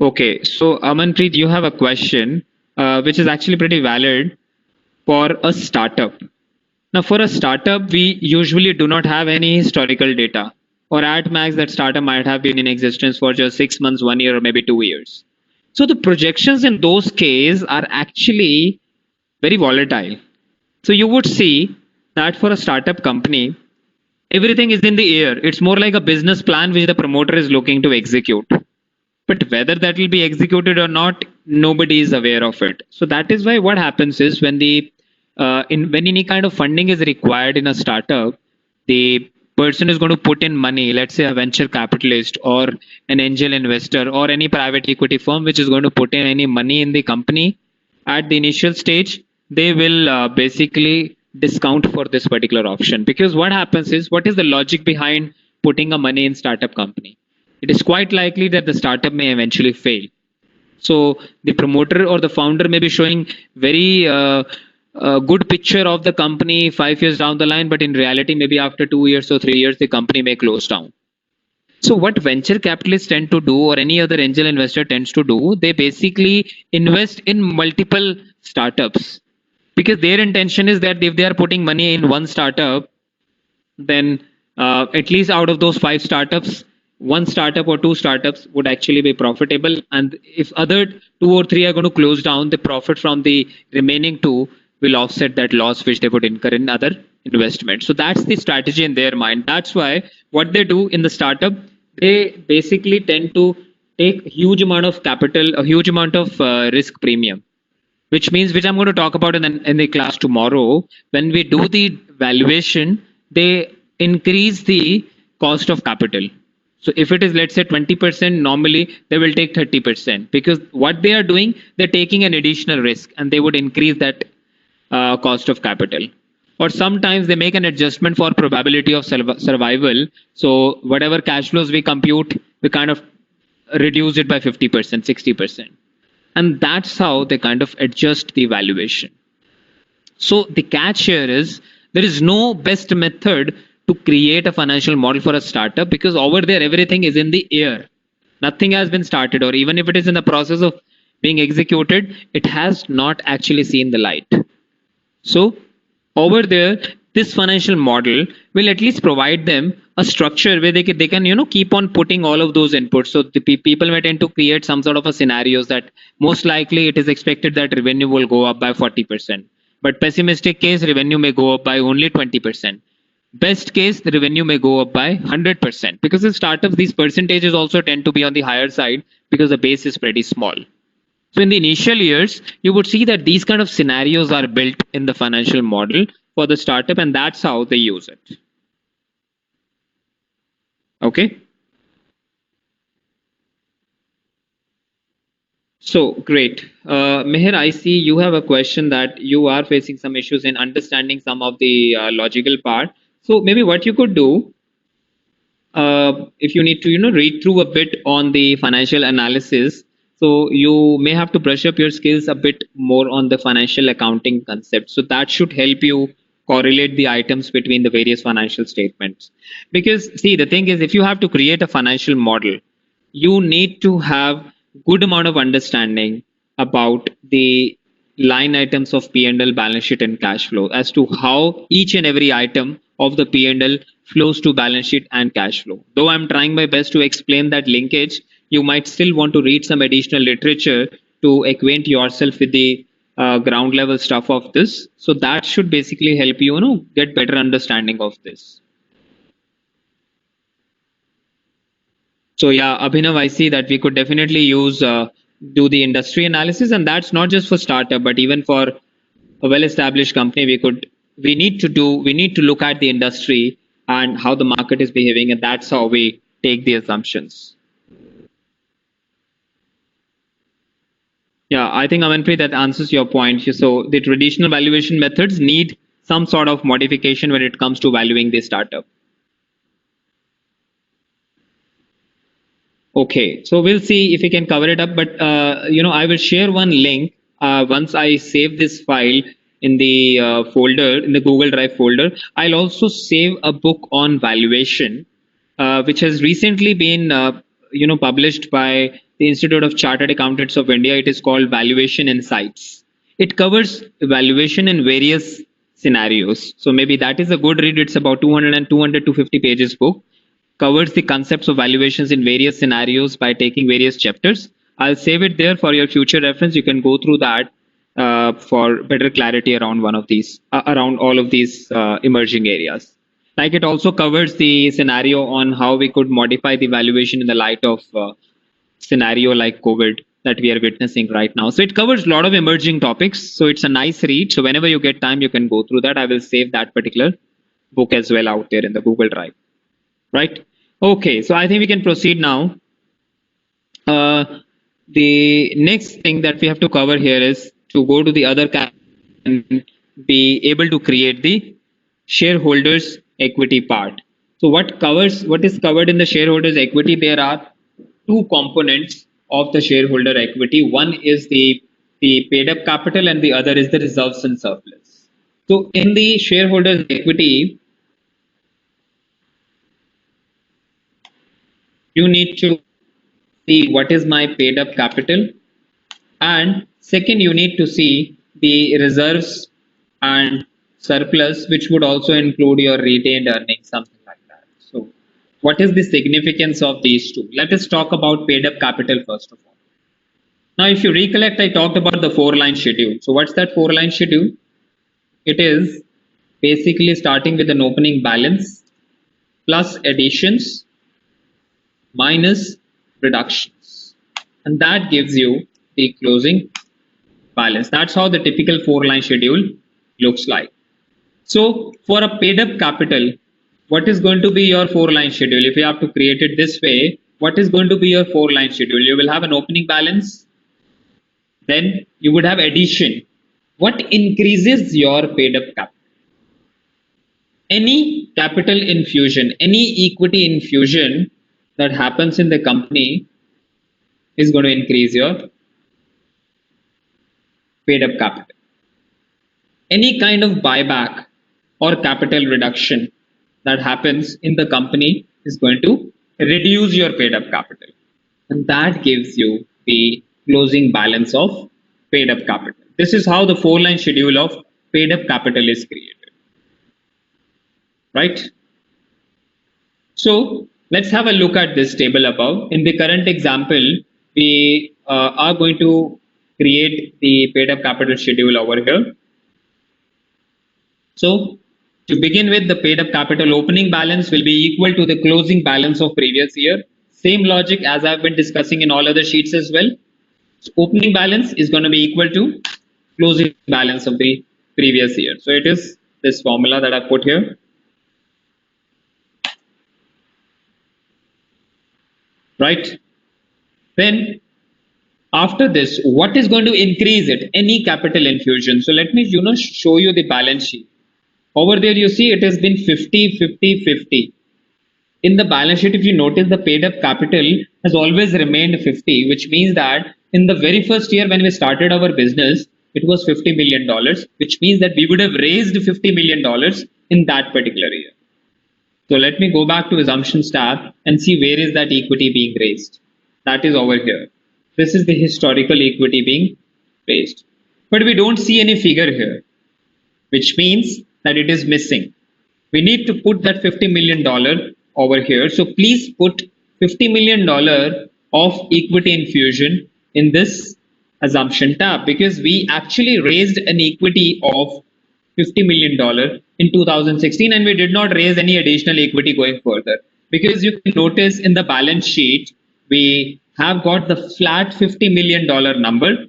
Okay, so Amanpreet, you have a question which is actually pretty valid for a startup. Now, for a startup, we usually do not have any historical data, or at max, that startup might have been in existence for just 6 months, 1 year, or maybe 2 years. So the projections in those cases are actually very volatile. So you would see that for a startup company, everything is in the air. It's more like a business plan which the promoter is looking to execute. But whether that will be executed or not, nobody is aware of it. So that is why what happens is when the when any kind of funding is required in a startup, the person is going to put in money, let's say a venture capitalist or an angel investor or any private equity firm which is going to put in any money in the company at the initial stage, they will basically discount for this particular option. Because what happens is, what is the logic behind putting a money in startup company? It is quite likely that the startup may eventually fail. So the promoter or the founder may be showing very good picture of the company 5 years down the line, but in reality, maybe after 2 years or 3 years, the company may close down. So what venture capitalists tend to do, or any other angel investor tends to do, they basically invest in multiple startups, because their intention is that if they are putting money in one startup, then at least out of those five startups, one startup or two startups would actually be profitable. And if other two or three are going to close down, the profit from the remaining two will offset that loss which they would incur in other investments. So that's the strategy in their mind. That's why what they do in the startup, they basically tend to take huge amount of capital, a huge amount of risk premium, which I'm going to talk about in the class tomorrow. When we do the valuation, they increase the cost of capital. So if it is, let's say, 20%, normally they will take 30%, because what they are doing, they're taking an additional risk and they would increase that cost of capital. Or sometimes they make an adjustment for probability of survival. So whatever cash flows we compute, we kind of reduce it by 50%, 60%. And that's how they kind of adjust the valuation. So the catch here is, there is no best method to create a financial model for a startup, because over there everything is in the air. Nothing has been started, or even if it is in the process of being executed, it has not actually seen the light. So over there, this financial model will at least provide them a structure where they can keep on putting all of those inputs. So the people may tend to create some sort of a scenarios that most likely it is expected that revenue will go up by 40%, but pessimistic case, revenue may go up by only 20%. Best case, the revenue may go up by 100%, because in startups these percentages also tend to be on the higher side because the base is pretty small. So in the initial years, you would see that these kind of scenarios are built in the financial model for the startup, and that's how they use it. Okay. So great. Meher, I see you have a question that you are facing some issues in understanding some of the logical part. So maybe what you could do, if you need to read through a bit on the financial analysis, so you may have to brush up your skills a bit more on the financial accounting concept, so that should help you correlate the items between the various financial statements. Because see, the thing is, if you have to create a financial model, you need to have good amount of understanding about the line items of P&L, balance sheet and cash flow, as to how each and every item of the P&L flows to balance sheet and cash flow. Though I'm trying my best to explain that linkage, you might still want to read some additional literature to acquaint yourself with the ground level stuff of this. So that should basically help get better understanding of this. So yeah, Abhinav, I see that we could definitely use do the industry analysis, and that's not just for startup, but even for a well-established company. We need to look at the industry and how the market is behaving, and that's how we take the assumptions. Yeah, I think Amanpreet, that answers your point. So the traditional valuation methods need some sort of modification when it comes to valuing the startup. Okay, so we'll see if we can cover it up, but I will share one link once I save this file in the folder, in the Google Drive folder. I'll also save a book on valuation, which has recently been published by the Institute of Chartered Accountants of India. It is called Valuation Insights. It covers valuation in various scenarios. So maybe that is a good read. It's about 200 and 250 pages book. Covers the concepts of valuations in various scenarios by taking various chapters. I'll save it there for your future reference. You can go through that for better clarity around around all of these emerging areas. Like it also covers the scenario on how we could modify the valuation in the light of scenario like COVID that we are witnessing right now. So it covers a lot of emerging topics. So it's a nice read. So whenever you get time, you can go through that. I will save that particular book as well out there in the Google Drive. Right? Okay. So I think we can proceed now. The next thing that we have to cover here is to go to the other and be able to create the shareholders equity part. So what is covered in the shareholders equity? There are two components of the shareholder equity. One is the paid up capital and the other is the reserves and surplus. So in the shareholders equity, you need to see what is my paid up capital, and second you need to see the reserves and surplus, which would also include your retained earnings, something like that. So what is the significance of these two? Let us talk about paid up capital first of all. Now if you recollect, I talked about the 4-line schedule. So what's that 4-line schedule? It is basically starting with an opening balance plus additions minus reductions, and that gives you the closing balance. That's how the typical 4-line schedule looks like. So for a paid up capital, what is going to be your 4-line schedule? If you have to create it this way, what is going to be your 4-line schedule? You will have an opening balance, then you would have addition. What increases your paid up capital? Any capital infusion, any equity infusion that happens in the company is going to increase your paid up capital. Any kind of buyback or capital reduction that happens in the company is going to reduce your paid up capital, and that gives you the closing balance of paid up capital. This is how the 4-line schedule of paid up capital is created, right? So let's have a look at this table above. In the current example, we are going to create the paid up capital schedule over here. So to begin with, the paid up capital opening balance will be equal to the closing balance of previous year. Same logic as I've been discussing in all other sheets as well. So opening balance is going to be equal to closing balance of the previous year. So it is this formula that I put here. Right? Then after this, what is going to increase it? Any capital infusion. So let me show you the balance sheet. Over there you see it has been 50, 50, 50. In the balance sheet, if you notice, the paid up capital has always remained 50, which means that in the very first year when we started our business, it was $50 million, which means that we would have raised $50 million in that particular year. So let me go back to assumptions tab and see where is that equity being raised. That is over here. This is the historical equity being raised. But we don't see any figure here, which means that it is missing. We need to put that $50 million over here. So please put $50 million of equity infusion in this assumption tab, because we actually raised an equity of $50 million in 2016 and we did not raise any additional equity going further, because you can notice in the balance sheet we have got the flat $50 million number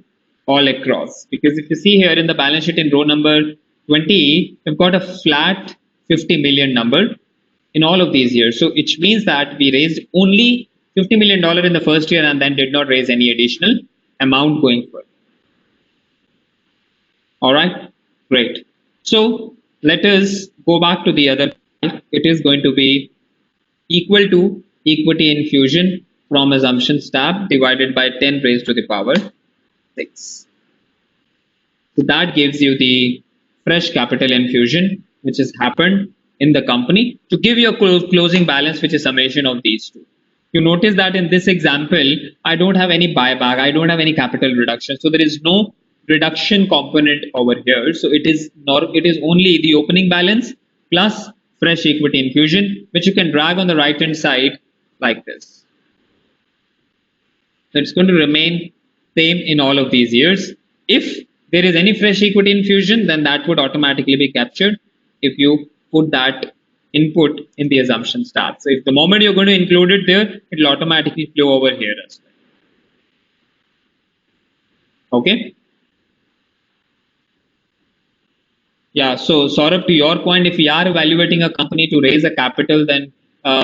all across, because if you see here in the balance sheet in row number 20, we've got a flat 50 million number in all of these years. So it means that we raised only $50 million in the first year and then did not raise any additional amount going forward. All right, great. So let us go back to the other. It is going to be equal to equity infusion from assumptions tab divided by 10 raised to the power 6. So that gives you the fresh capital infusion which has happened in the company to give you a closing balance, which is summation of these two. You notice that in this example, I don't have any buyback, I don't have any capital reduction. So there is no reduction component over here. So it is only the opening balance plus fresh equity infusion, which you can drag on the right hand side like this. So it's going to remain same in all of these years. If there is any fresh equity infusion, then that would automatically be captured if you put that input in the assumptions tab. So if the moment you're going to include it there, it will automatically flow over here as well. Okay. Yeah. So Saurabh, to your point, if we are evaluating a company to raise a capital, then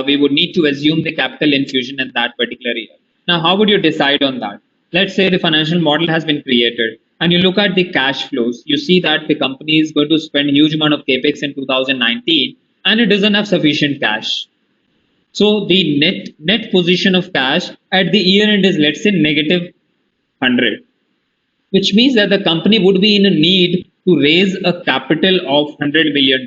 we would need to assume the capital infusion in that particular year. Now, how would you decide on that? Let's say the financial model has been created and you look at the cash flows. You see that the company is going to spend huge amount of capex in 2019 and it doesn't have sufficient cash. So the net position of cash at the year end is, let's say, negative 100, which means that the company would be in a need to raise a capital of $100 million.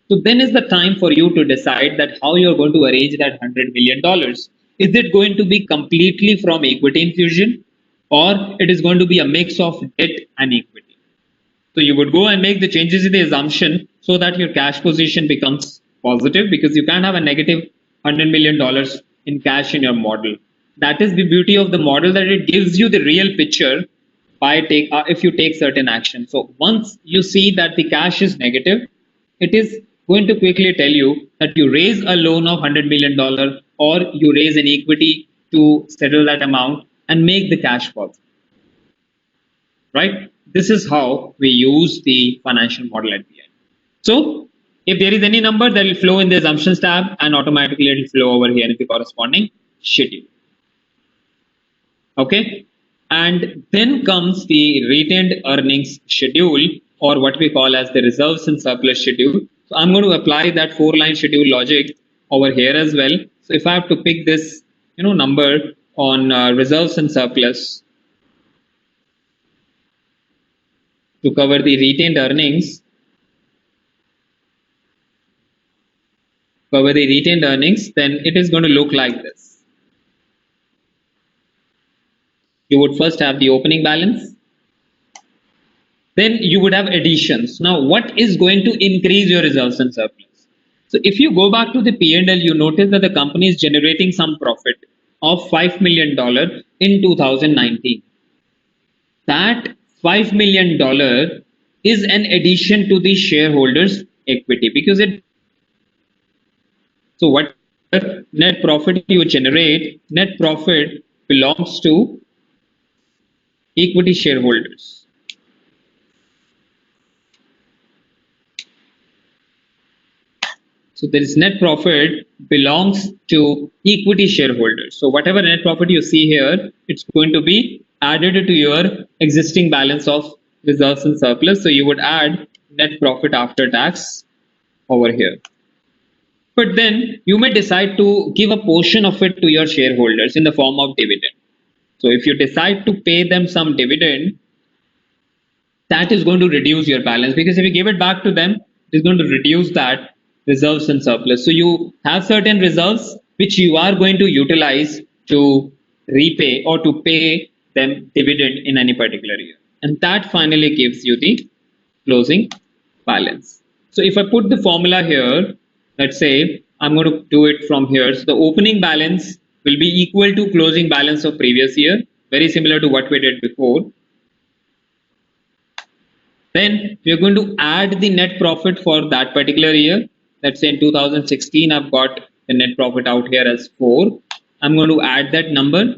So then is the time for you to decide that how you're going to arrange that $100 million. Is it going to be completely from equity infusion, or it is going to be a mix of debt and equity? So you would go and make the changes in the assumption so that your cash position becomes positive, because you can't have a negative $100 million in cash in your model. That is the beauty of the model, that it gives you the real picture if you take certain action. So once you see that the cash is negative, it is going to quickly tell you that you raise a loan of $100 million or you raise an equity to settle that amount and make the cash positive. Right? This is how we use the financial model at the end. So if there is any number, that will flow in the assumptions tab and automatically it will flow over here in the corresponding schedule. Okay. And then comes the retained earnings schedule, or what we call as the reserves and surplus schedule. So I'm going to apply that 4-line schedule logic over here as well. So if I have to pick this, number on reserves and surplus to cover the retained earnings, then it is going to look like this. You would first have the opening balance, then you would have additions. Now, what is going to increase your reserves and surplus? So if you go back to the P&L, you notice that the company is generating some profit of $5 million in 2019. That $5 million is an addition to the shareholders' equity, because so what net profit you generate, net profit belongs to equity shareholders. So there is net profit belongs to equity shareholders. So whatever net profit you see here, it's going to be added to your existing balance of reserves and surplus. So you would add net profit after tax over here. But then you may decide to give a portion of it to your shareholders in the form of dividend. So if you decide to pay them some dividend, that is going to reduce your balance, because if you give it back to them, it is going to reduce that reserves and surplus. So you have certain reserves which you are going to utilize to repay or to pay them dividend in any particular year. And that finally gives you the closing balance. So if I put the formula here, let's say I'm going to do it from here. So the opening balance will be equal to closing balance of previous year, very similar to what we did before. Then we're going to add the net profit for that particular year. Let's say in 2016, I've got the net profit out here as 4. I'm going to add that number,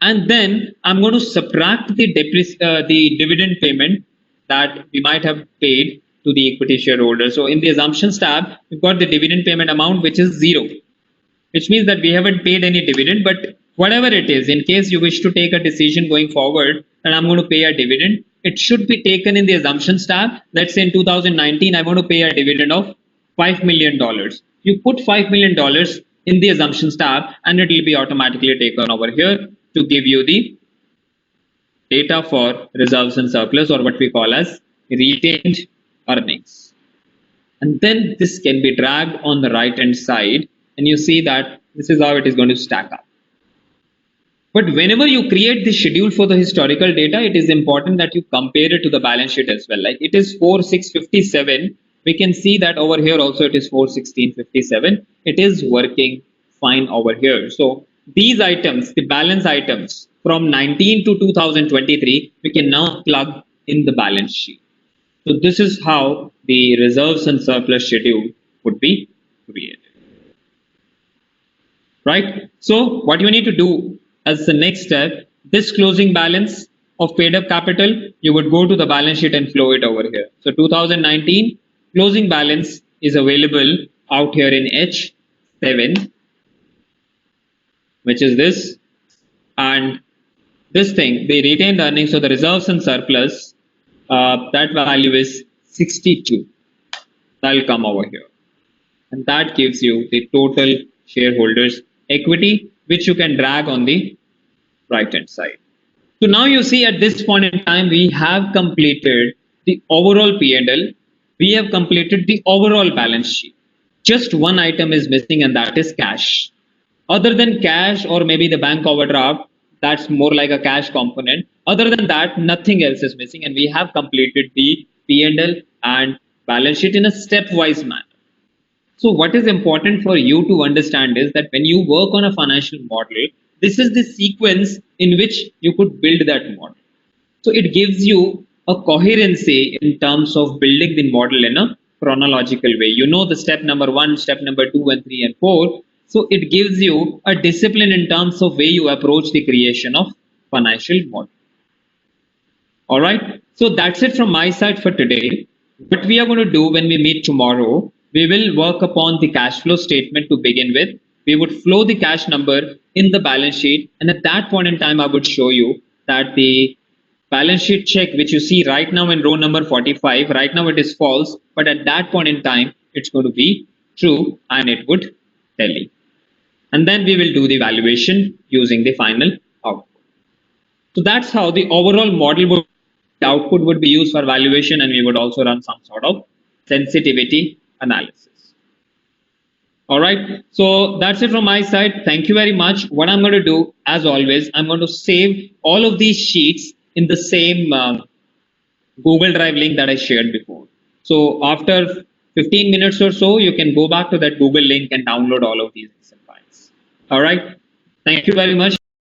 and then I'm going to subtract the dividend payment that we might have paid to the equity shareholder. So in the assumptions tab, we've got the dividend payment amount, which is 0, which means that we haven't paid any dividend. But whatever it is, in case you wish to take a decision going forward that I'm going to pay a dividend, it should be taken in the assumptions tab. Let's say in 2019, I want to pay a dividend of $5 million. You put $5 million in the assumptions tab and it will be automatically taken over here to give you the data for reserves and surplus, or what we call as retained earnings. And then this can be dragged on the right hand side, and you see that This is how it is going to stack up. But whenever you create the schedule for the historical data, it is important that you compare it to the balance sheet as well. Like it is 4657. We can see that over here also it is 41657. It is working fine over here. So these items, the balance items from 19 to 2023, we can now plug in the balance sheet. So this is how the reserves and surplus schedule would be created. Right? So what you need to do as the next step, this closing balance of paid up capital, you would go to the balance sheet and flow it over here. So 2019 closing balance is available out here in H7, which is this, and this thing, the retained earnings, so the reserves and surplus, that value is 62. That'll come over here. And that gives you the total shareholders equity, which you can drag on the right hand side. So now you see at this point in time, we have completed the overall P&L. We have completed the overall balance sheet. Just one item is missing, and that is cash. Other than cash or maybe the bank overdraft, that's more like a cash component. Other than that, nothing else is missing, and we have completed the P&L and balance sheet in a stepwise manner. So what is important for you to understand is that when you work on a financial model, this is the sequence in which you could build that model. So it gives you a coherency in terms of building the model in a chronological way. You know the step number 1, step number 2 and 3 and 4. So it gives you a discipline in terms of way you approach the creation of financial model. All right. So that's it from my side for today. What we are going to do when we meet tomorrow, we will work upon the cash flow statement to begin with. We would flow the cash number in the balance sheet. And at that point in time, I would show you that the balance sheet check, which you see right now in row number 45, right now it is false. But at that point in time, it's going to be true and it would tally. And then we will do the valuation using the final output. So that's how the overall model would, the output would be used for valuation, and we would also run some sort of sensitivity analysis. All right. So that's it from my side. Thank you very much. What I'm going to do, as always, I'm going to save all of these sheets in the same Google Drive link that I shared before. So after 15 minutes or so, you can go back to that Google link and download all of these Excel files. All right. Thank you very much.